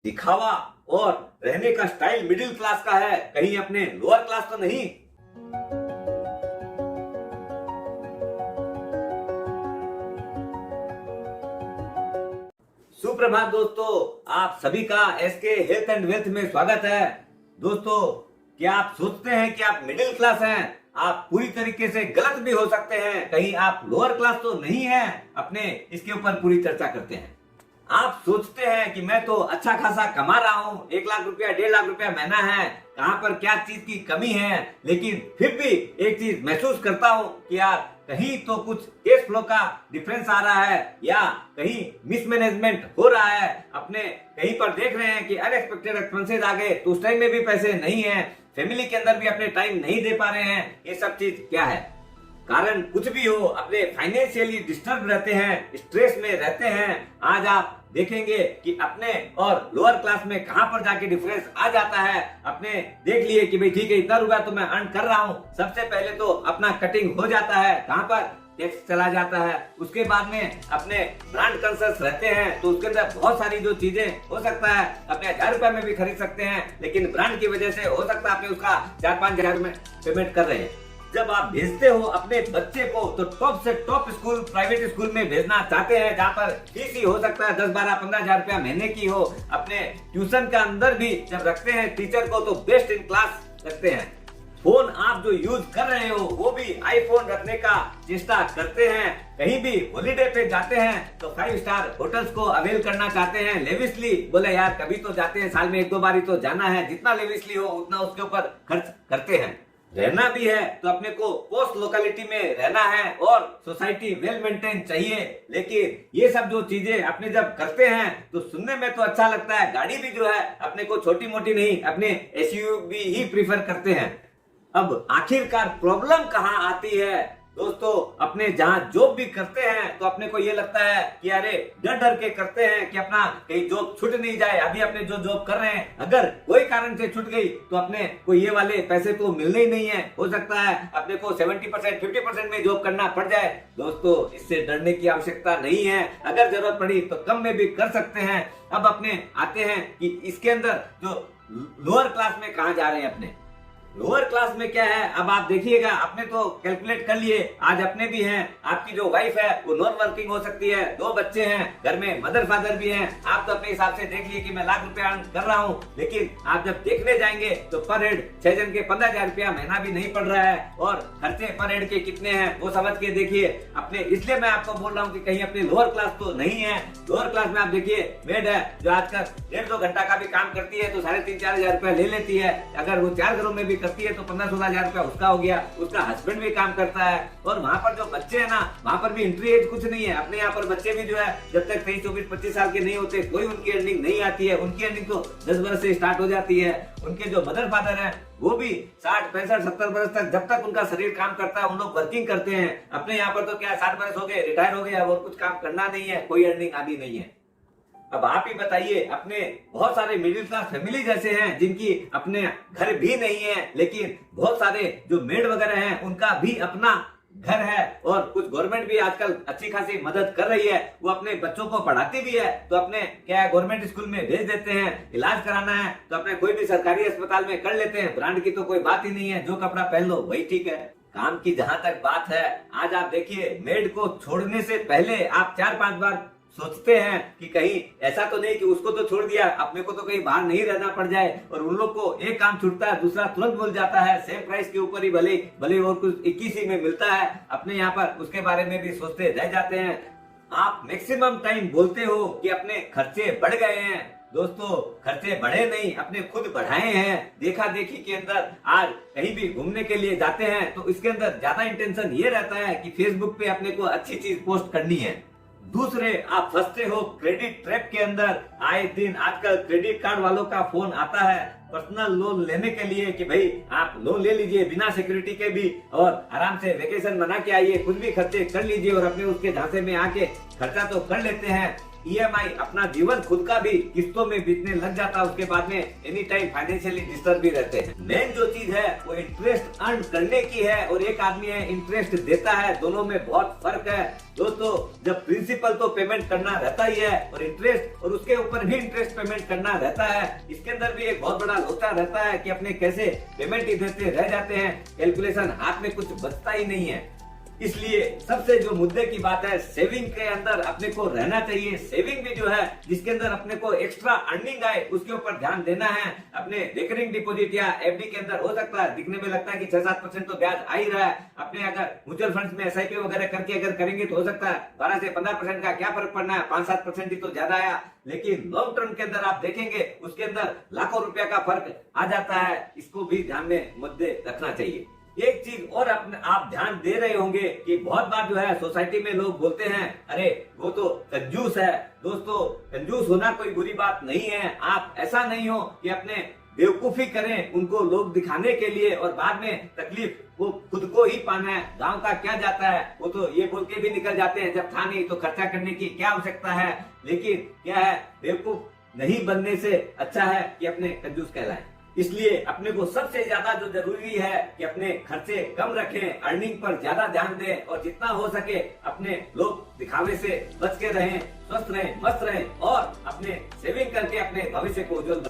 दिखावा और रहने का स्टाइल मिडिल क्लास का है, कहीं अपने लोअर क्लास तो नहीं। सुप्रभात दोस्तों, आप सभी का एसके हेल्थ एंड वेल्थ में स्वागत है। दोस्तों, क्या आप सोचते हैं कि आप मिडिल क्लास हैं? आप पूरी तरीके से गलत भी हो सकते हैं, कहीं आप लोअर क्लास तो नहीं हैं। अपने इसके ऊपर पूरी चर्चा करते हैं। आप सोचते हैं कि मैं तो अच्छा खासा कमा रहा हूँ, 1 लाख रुपया 1.5 लाख रुपया महीना है, कहाँ पर क्या चीज की कमी है, लेकिन फिर भी एक चीज महसूस करता हूँ कि यार कहीं तो कुछ कैश फ्लो का डिफरेंस आ रहा है या कहीं मिसमैनेजमेंट हो रहा है। अपने कहीं पर देख रहे हैं कि अनएक्सपेक्टेड एक्सपेंसेस आ गए तो उस टाइम में भी पैसे नहीं है, फैमिली के अंदर भी अपने टाइम नहीं दे पा रहे हैं। ये सब चीज क्या है? कारण कुछ भी हो, अपने फाइनेंशियली डिस्टर्ब रहते हैं, स्ट्रेस में रहते हैं। आज आप देखेंगे कि अपने और लोअर क्लास में कहां पर जाके डिफरेंस आ जाता है। अपने देख लिए कि भाई ठीक है, इतना रुपया तो मैं अर्न कर रहा हूं, सबसे पहले तो अपना कटिंग हो जाता है, कहां पर टैक्स चला जाता है। उसके बाद में अपने ब्रांड कंसर्स रहते हैं तो उसके अंदर बहुत सारी जो चीजें हो सकता है अपने 1000 रुपए में भी खरीद सकते हैं, लेकिन ब्रांड की वजह से हो सकता है आपने उसका 4-5 हजार में पेमेंट कर रहे हैं। जब आप भेजते हो अपने बच्चे को तो टॉप से टॉप स्कूल, प्राइवेट स्कूल में भेजना चाहते हैं, जहाँ पर फीस ही हो सकता है 10-12-15 हजार रुपया महीने की हो। अपने ट्यूशन के अंदर भी जब रखते हैं टीचर को तो बेस्ट इन क्लास रखते हैं। फोन आप जो यूज कर रहे हो वो भी आईफोन रखने का चेष्टा करते हैं। कहीं भी हॉलीडे पे जाते हैं तो 5 स्टार होटल्स को अवेल करना चाहते हैं। लेविसली बोले यार कभी तो जाते हैं, साल में 1-2 बार ही तो जाना है, जितना लेविसली हो उतना उसके ऊपर खर्च करते हैं। रहना भी है तो अपने को पोस्ट लोकेलिटी में रहना है और सोसाइटी वेल मेंटेन चाहिए। लेकिन ये सब जो चीजें अपने जब करते हैं तो सुनने में तो अच्छा लगता है। गाड़ी भी जो है अपने को छोटी मोटी नहीं, अपने एसयूवी ही प्रीफर करते हैं। अब आखिरकार प्रॉब्लम कहाँ आती है? दोस्तों, अपने जहाँ जॉब भी करते हैं तो अपने को ये लगता है कि अरे डर डर के करते हैं कि अपना कहीं जॉब छूट नहीं जाए। अभी अपने जो जॉब कर रहे हैं अगर कोई कारण से छूट गई तो अपने को ये वाले पैसे तो मिलने ही नहीं है। हो सकता है अपने को 70% 50% में जॉब करना पड़ जाए। दोस्तों, इससे डरने की आवश्यकता नहीं है, अगर जरूरत पड़ी तो कम में भी कर सकते हैं। अब अपने आते हैं कि इसके अंदर जो लोअर क्लास में कहाँ जा रहे हैं। अपने लोअर क्लास में क्या है, अब आप देखिएगा, आपने तो कैलकुलेट कर लिए, आज अपने भी हैं, आपकी जो वाइफ है वो नॉन वर्किंग हो सकती है, 2 बच्चे हैं, घर में मदर फादर भी हैं। आप तो अपने हिसाब से देख लिए कि मैं लाख रुपया अर्न कर रहा हूँ, लेकिन आप जब देखने जाएंगे तो पर हेड 6 जन के 15,000 रुपया महीना भी नहीं पड़ रहा है। और खर्चे पर हेड के कितने हैं वो समझ के देखिए अपने। इसलिए मैं आपको बोल रहा हूँ कि कहीं अपने लोअर क्लास तो नहीं है। लोअर क्लास में आप देखिए मेड है जो आजकल 1.5-2 घंटा का भी काम करती है तो 3,500-4 हजार रुपया ले लेती है। अगर वो 4 घरों में भी करती है तो 15-16 हजार रुपया उसका हो गया। उसका हस्बैंड भी काम करता है और वहाँ पर जो बच्चे हैं ना, वहाँ पर भी एंट्री एज कुछ नहीं है। अपने यहाँ पर बच्चे भी जो है जब तक 23, 24, 25 साल के नहीं होते कोई उनकी अर्निंग नहीं आती है। उनकी अर्निंग तो 10 बरस से स्टार्ट हो जाती है। उनके जो मदर फादर है वो भी 60, 65, 70 बरस तक जब तक उनका शरीर काम करता है उन लोग वर्किंग करते हैं। अपने यहाँ पर तो क्या 60 बरस हो गए, रिटायर हो गया, और कुछ काम करना नहीं है, कोई अर्निंग आदि नहीं है। अब आप ही बताइए, अपने बहुत सारे मिडिल क्लास फैमिली जैसे हैं जिनकी अपने घर भी नहीं है, लेकिन बहुत सारे जो मेड वगैरह हैं उनका भी अपना घर है और कुछ गवर्नमेंट भी आजकल अच्छी खासी मदद कर रही है। वो अपने बच्चों को पढ़ाती भी है तो अपने क्या है गवर्नमेंट स्कूल में भेज देते हैं। इलाज कराना है तो अपने कोई भी सरकारी अस्पताल में कर लेते हैं। ब्रांड की तो कोई बात ही नहीं है, जो कपड़ा पहन लो वही ठीक है। काम की जहां तक बात है, आज आप देखिए मेड को छोड़ने से पहले आप 4-5 बार सोचते हैं कि कहीं ऐसा तो नहीं कि उसको तो छोड़ दिया, अपने को तो कहीं बाहर नहीं रहना पड़ जाए। और उन लोग को एक काम छूटता है दूसरा तुरंत मिल जाता है, सेम प्राइस के ऊपर ही भले और कुछ 21 ही में मिलता है। अपने यहाँ पर उसके बारे में भी सोचते रह जाते हैं। आप मैक्सिमम टाइम बोलते हो कि अपने खर्चे बढ़ गए हैं। दोस्तों, खर्चे बढ़े नहीं, अपने खुद बढ़ाए हैं। देखा देखी के अंदर आज कहीं भी घूमने के लिए जाते हैं तो इसके अंदर ज्यादा इंटेंशन ये रहता है कि फेसबुक पे अपने को अच्छी चीज पोस्ट करनी है। दूसरे, आप फंसते हो क्रेडिट ट्रैप के अंदर। आए दिन आजकल क्रेडिट कार्ड वालों का फोन आता है पर्सनल लोन लेने के लिए कि भाई आप लोन ले लीजिए बिना सिक्योरिटी के भी, और आराम से वेकेशन बना के आइए, खुद भी खर्चे कर लीजिए और अपने उसके झांसे में आके खर्चा तो कर लेते हैं। ईएमआई, अपना जीवन खुद का भी किस्तों में बीतने लग जाता है, उसके बाद में एनी टाइम फाइनेंशियली डिस्टर्ब भी रहते हैं। मेन जो चीज है वो इंटरेस्ट अर्न करने की है और एक आदमी है इंटरेस्ट देता है, दोनों में बहुत फर्क है दोस्तों। जब प्रिंसिपल तो पेमेंट करना रहता ही है और इंटरेस्ट और उसके ऊपर भी इंटरेस्ट पेमेंट करना रहता है, इसके अंदर भी एक बहुत बड़ा लोचा रहता है कि अपने कैसे पेमेंट ही देते रह जाते हैं, कैलकुलेशन हाथ में कुछ बचता ही नहीं है। इसलिए सबसे जो मुद्दे की बात है, सेविंग के अंदर अपने को रहना चाहिए। सेविंग भी जो है जिसके अंदर अपने को एक्स्ट्रा अर्निंग आए उसके ऊपर ध्यान देना है। अपने रिकरिंग डिपॉजिट या एफडी के अंदर हो सकता है दिखने में लगता है कि 6-7% तो ब्याज आ ही रहा है, अपने अगर म्यूचुअल फंड्स में एसआईपी वगैरह करके अगर करेंगे तो हो सकता है 12 से 15% का क्या फर्क पड़ना है, 5-7% ही तो ज्यादा आया। लेकिन लॉन्ग टर्म के अंदर आप देखेंगे उसके अंदर लाखों रुपया का फर्क आ जाता है, इसको भी ध्यान में मुद्दे रखना चाहिए। एक चीज और आप ध्यान दे रहे होंगे कि बहुत बार जो है सोसाइटी में लोग बोलते हैं अरे वो तो कंजूस है। दोस्तों, कंजूस होना कोई बुरी बात नहीं है। आप ऐसा नहीं हो कि अपने बेवकूफी करें उनको लोग दिखाने के लिए और बाद में तकलीफ वो खुद को ही पाना है। गांव का क्या जाता है, वो तो ये बोल के भी निकल जाते हैं जब था नहीं तो खर्चा करने की क्या आवश्यकता है। लेकिन क्या है, बेवकूफ नहीं बनने से अच्छा है कि अपने कंजूस कहलाएं। इसलिए अपने को सबसे ज्यादा जो जरूरी है कि अपने खर्चे कम रखें, अर्निंग पर ज्यादा ध्यान दें और जितना हो सके अपने लोग दिखावे से बच के रहें, स्वस्थ रहें, मस्त रहें और अपने सेविंग करके अपने भविष्य को उज्जवल